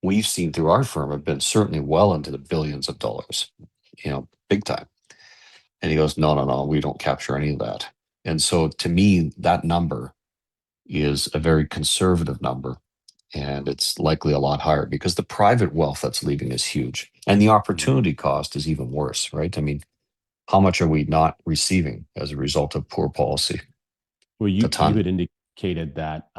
A: we've seen through our firm have been certainly well into the billions of dollars, big time. And he goes, no, no, no, we don't capture any of that. And so to me, that number is a very conservative number. And it's likely a lot higher because the private wealth that's leaving is huge. And the opportunity cost is even worse, right? I mean, how much are we not receiving as a result of poor policy?
C: Well, you
A: A ton.
C: had indicated that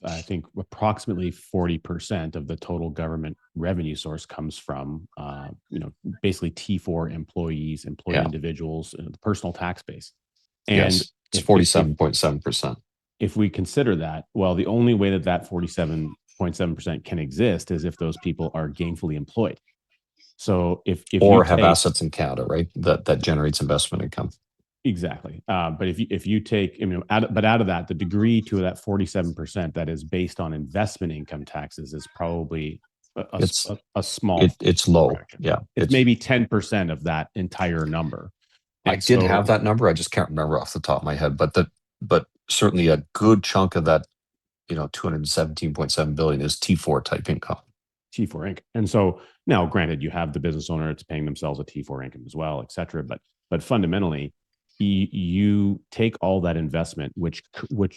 C: I think approximately 40% of the total government revenue source comes from, basically T4 employees, employee
A: Yeah.
C: individuals, the personal tax base. And
A: Yes, it's 47.7%.
C: if we consider that, well, the only way that 47.7% can exist is if those people are gainfully employed. So if
A: Or
C: you
A: have
C: take,
A: assets in Canada, right? That generates investment income.
C: exactly, but if you take, out of that, the degree to that 47% that is based on investment income taxes is probably
A: It's
C: a small.
A: it's low.
C: fraction.
A: Yeah.
C: It's maybe 10% of that entire number.
A: I
C: And
A: did
C: so,
A: have that number. I just can't remember off the top of my head. But certainly a good chunk of that, 217.7 billion is T4 type income.
C: T4 Inc. And so now, granted, you have the business owner that's paying themselves a T4 income as well, et cetera. But fundamentally, you take all that investment, which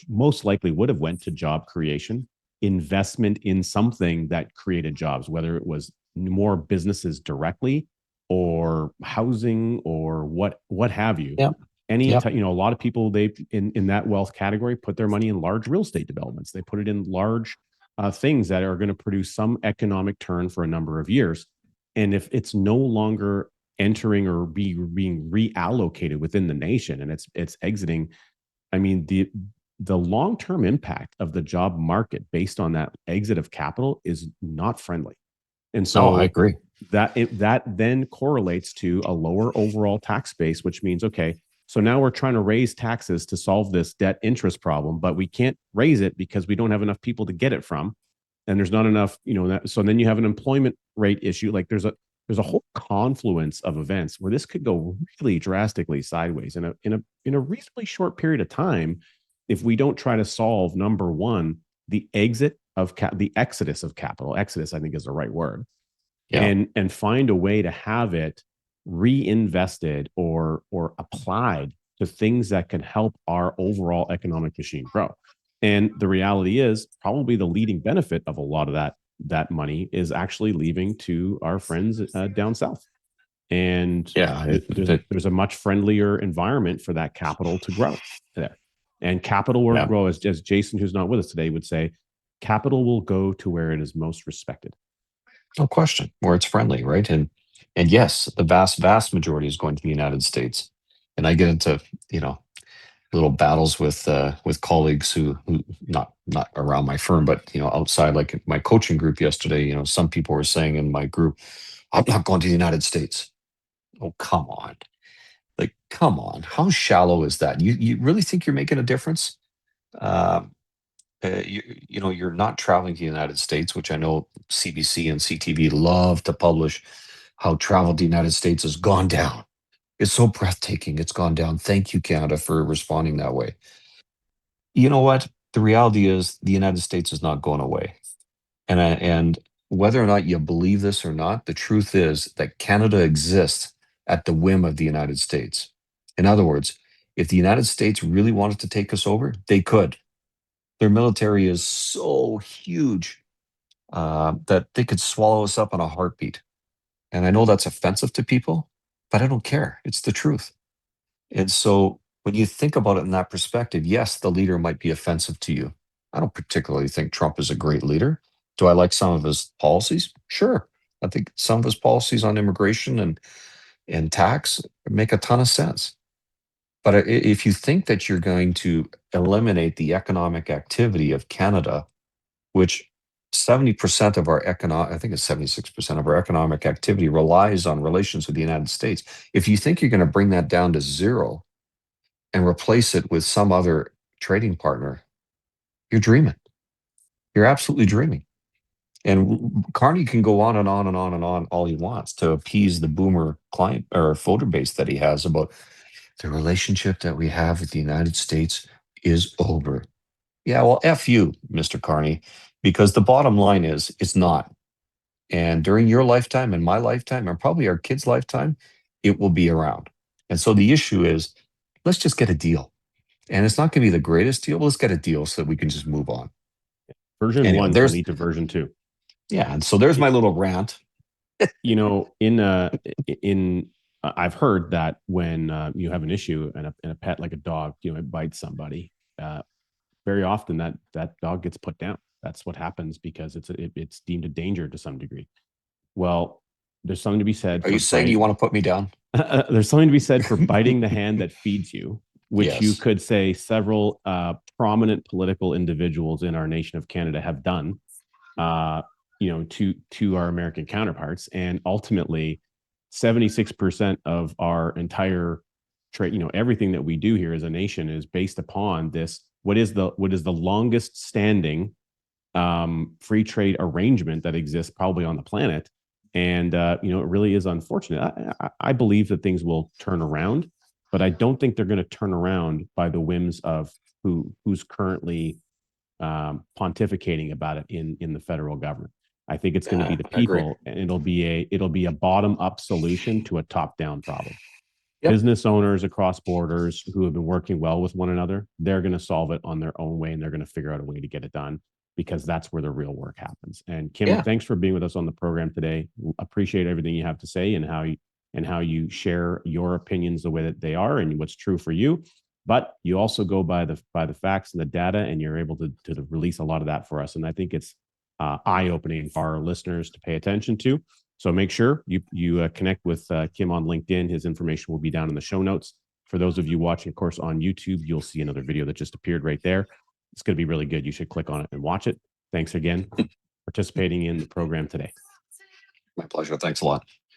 C: most likely would have went to job creation, investment in something that created jobs, whether it was more businesses directly or housing or what have you.
A: Yep.
C: Any
A: Yep.
C: a lot of people, they in that wealth category put their money in large real estate developments. They put it in large things that are going to produce some economic turn for a number of years. And if it's no longer entering or being reallocated within the nation and it's exiting, I mean, the long-term impact of the job market based on that exit of capital is not friendly. And so
A: I agree.
C: that then correlates to a lower overall tax base, which means, okay, so now we're trying to raise taxes to solve this debt interest problem, but we can't raise it because we don't have enough people to get it from. And there's not enough, so then you have an employment rate issue. Like there's a whole confluence of events where this could go really drastically sideways in a reasonably short period of time if we don't try to solve, number one, the the exodus of capital. Exodus, I think, is the right word.
A: Yeah.
C: And find a way to have it reinvested or applied to things that can help our overall economic machine grow. And the reality is, probably the leading benefit of a lot of that money is actually leaving to our friends down south. And
A: Yeah.
C: there's a much friendlier environment for that capital to grow there. And capital will grow, as Jason, who's not with us today, would say, capital will go to where it is most respected.
A: No question, where it's friendly, right? And yes, the vast majority is going to the United States. And I get into, little battles with colleagues who not around my firm, but outside, like my coaching group yesterday. Some people were saying in my group, I'm not going to the United States. Oh, come on. Like, come on. How shallow is that? You really think you're making a difference? You're not traveling to the United States, which I know CBC and CTV love to publish how travel to the United States has gone down. It's so breathtaking. It's gone down. Thank you, Canada, for responding that way. You know what? The reality is the United States is not going away. And whether or not you believe this or not, the truth is that Canada exists at the whim of the United States. In other words, if the United States really wanted to take us over, they could. Their military is so huge that they could swallow us up in a heartbeat. And I know that's offensive to people, but I don't care. It's the truth. And so when you think about it in that perspective, yes, the leader might be offensive to you. I don't particularly think Trump is a great leader. Do I like some of his policies? Sure. I think some of his policies on immigration and tax make a ton of sense. But if you think that you're going to eliminate the economic activity of Canada, which 70% of our economic, I think it's 76% of our economic activity relies on relations with the United States. If you think you're going to bring that down to zero and replace it with some other trading partner, you're dreaming. You're absolutely dreaming. And Carney can go on and on and on and on all he wants to appease the boomer client or voter base that he has about the relationship that we have with the United States is over. Yeah, well, F you, Mr. Carney, because the bottom line is it's not. And during your lifetime and my lifetime, and probably our kids' lifetime, it will be around. And so the issue is let's just get a deal. And it's not going to be the greatest deal, but let's get a deal so that we can just move on.
C: Version
A: Anyway,
C: 1 can lead to version 2.
A: Yeah, and so there's my little rant.
C: You know, I've heard that when you have an issue and a pet like a dog, you know, it bites somebody, very often that dog gets put down. That's what happens because it's deemed a danger to some degree. Well, there's something to be said.
A: Are you saying you want to put me down?
C: There's something to be said for biting the hand that feeds you, which
A: Yes.
C: you could say several prominent political individuals in our nation of Canada have done, you know, to our American counterparts. And ultimately, 76% of our entire trade, you know, everything that we do here as a nation is based upon this. What is the longest standing free trade arrangement that exists probably on the planet? And you know, it really is unfortunate. I believe that things will turn around, but I don't think they're going to turn around by the whims of who's currently pontificating about it in the federal government. I think it's going to be the people, and it'll be a bottom up solution to a top down problem. Yep. Business owners across borders who have been working well with one another, they're going to solve it on their own way, and they're going to figure out a way to get it done, because that's where the real work happens. And Kim, thanks for being with us on the program today. Appreciate everything you have to say and how you share your opinions the way that they are and what's true for you. But you also go by the facts and the data, and you're able to release a lot of that for us. And I think it's eye-opening for our listeners to pay attention to. So make sure you connect with Kim on LinkedIn. His information will be down in the show notes. For those of you watching, of course, on YouTube, you'll see another video that just appeared right there. It's going to be really good. You should click on it and watch it. Thanks again for participating in the program today.
A: My pleasure. Thanks a lot.